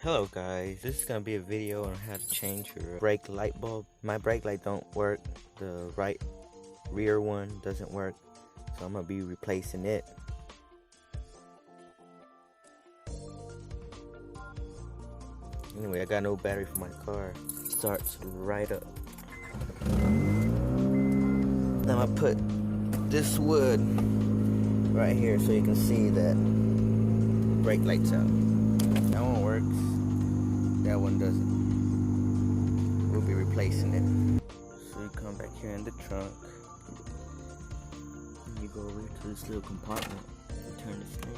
Hello guys, this is gonna be a video on how to change your brake light bulb. My brake light don't work, the right rear one doesn't work, so I'm gonna be replacing it. Anyway, I got no battery for my car. Starts right up. Now I put this wood right here so you can see that brake light's out. That one works. That one doesn't. We'll be replacing it. So you come back here in the trunk. And you go over to this little compartment. You turn this thing.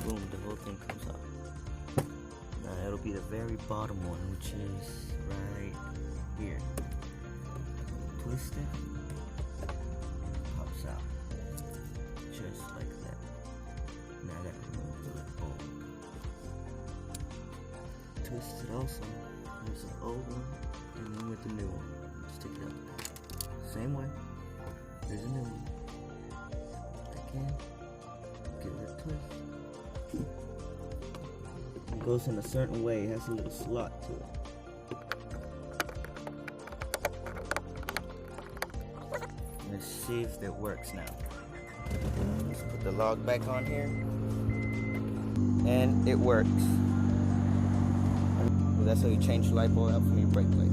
Boom, the whole thing comes off. Now it'll be the very bottom one, which is right here. Twist it. And it pops out. Just like that. Now I gotta remove the light bulb. Twist it also. There's an old one and then with the new one. Stick it out. Same way. There's a new one. Again. Give it a twist. It goes in a certain way. It has a little slot to it. Let's see if that works now. Let's put the log back on here. And it works. That's how you change the light bulb out from your brake light.